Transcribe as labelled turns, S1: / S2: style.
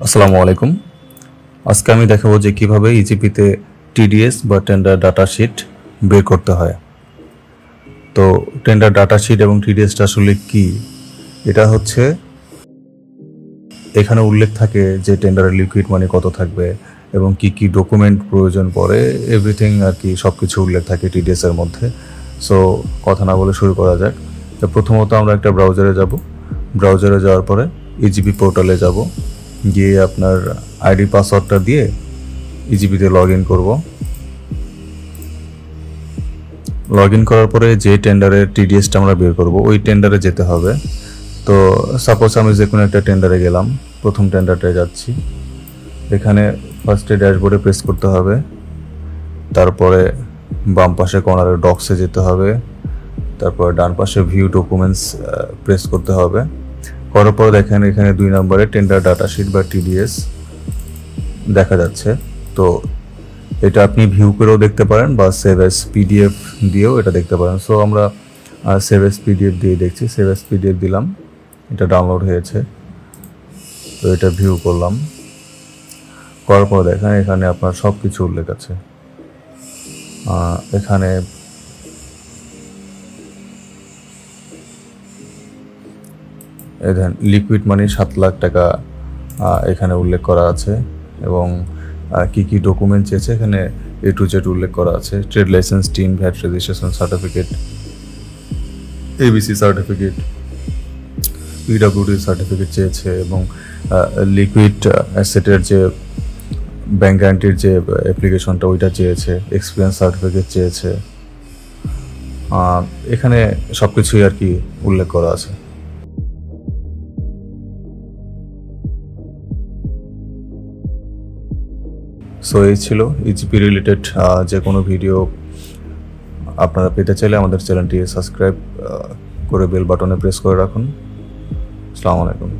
S1: আসসালামু আলাইকুম। আজকে আমি দেখাবো যে কিভাবে ইজিপিতে টিডিএস বা টেন্ডার ডাটা শিট বের করতে হয়। তো টেন্ডার ডাটা শিট এবং টিডিএসটা আসলে কি? এটা হচ্ছে এখানে উল্লেখ থাকে যে টেন্ডারের লিকুইড মানি কত থাকবে এবং কি কি ডকুমেন্ট প্রয়োজন পড়ে, এভরিথিং আর কি সব কিছু উল্লেখ থাকে টিডিএস এর মধ্যে। সো কথা না বলে শুরু করা যাক। তো প্রথমত আমরা একটা ব্রাউজারে যাব। ব্রাউজারে যাওয়ার পরে ইজিপি পোর্টালে যাব, গিয়ে আপনার আইডি পাসওয়ার্ডটা দিয়ে ইজিপিতে লগ ইন করবো। লগ ইন করার পরে যে টেন্ডারের টিডিএসটা আমরা বের করব ওই টেন্ডারে যেতে হবে। তো সাপোজ আমি যে কোনো একটা টেন্ডারে গেলাম, প্রথম টেন্ডারটায় যাচ্ছি। এখানে ফার্স্টে ড্যাশবোর্ডে প্রেস করতে হবে, তারপরে বাম পাশে কর্নারে ডক্সে যেতে হবে, তারপরে ডান পাশে ভিউ ডকুমেন্টস প্রেস করতে হবে। করার পরে দেখেন এখানে 2 নম্বরে টেন্ডার ডাটা শিট বা টিডিএস দেখা যাচ্ছে। তো এটা আপনি ভিউ করেও দেখতে পারেন বা সেভ এস পিডিএফ দিয়েও এটা দেখতে পারেন। সো আমরা সেভ এস পিডিএফ দিয়ে দেখছি। সেভ এস পিডিএফ দিলাম, এটা ডাউনলোড হয়েছে। তো এটা ভিউ করলাম, করার পর দেখেন এখানে আপনার সব কিছু উল্লেখ আছে। এখানে দেখেন লিকুইড মানি 7 লাখ টাকা এখানে উল্লেখ করা আছে এবং কি কি ডকুমেন্ট চেয়েছে এখানে A to Z উল্লেখ করা আছে। Trade licence, tin, VAT registration certificate, ABC certificate, PWD certificate চেয়েছে এবং লিকুইড অ্যাসেটের যে ব্যাংক গ্যারান্টির যে অ্যাপ্লিকেশনটা ওইটা চেয়েছে, এক্সপিরিয়েন্স সার্টিফিকেট চেয়েছে। এখানে সব কিছুই আর কি উল্লেখ করা আছে। সো এই ছিল ইজিপি রিলেটেড যে কোনো ভিডিও আপনারা পেতে চাইলে আমাদের চ্যানেলটি সাবস্ক্রাইব করে বেল বাটনে প্রেস করে রাখুন। আসসালামু আলাইকুম।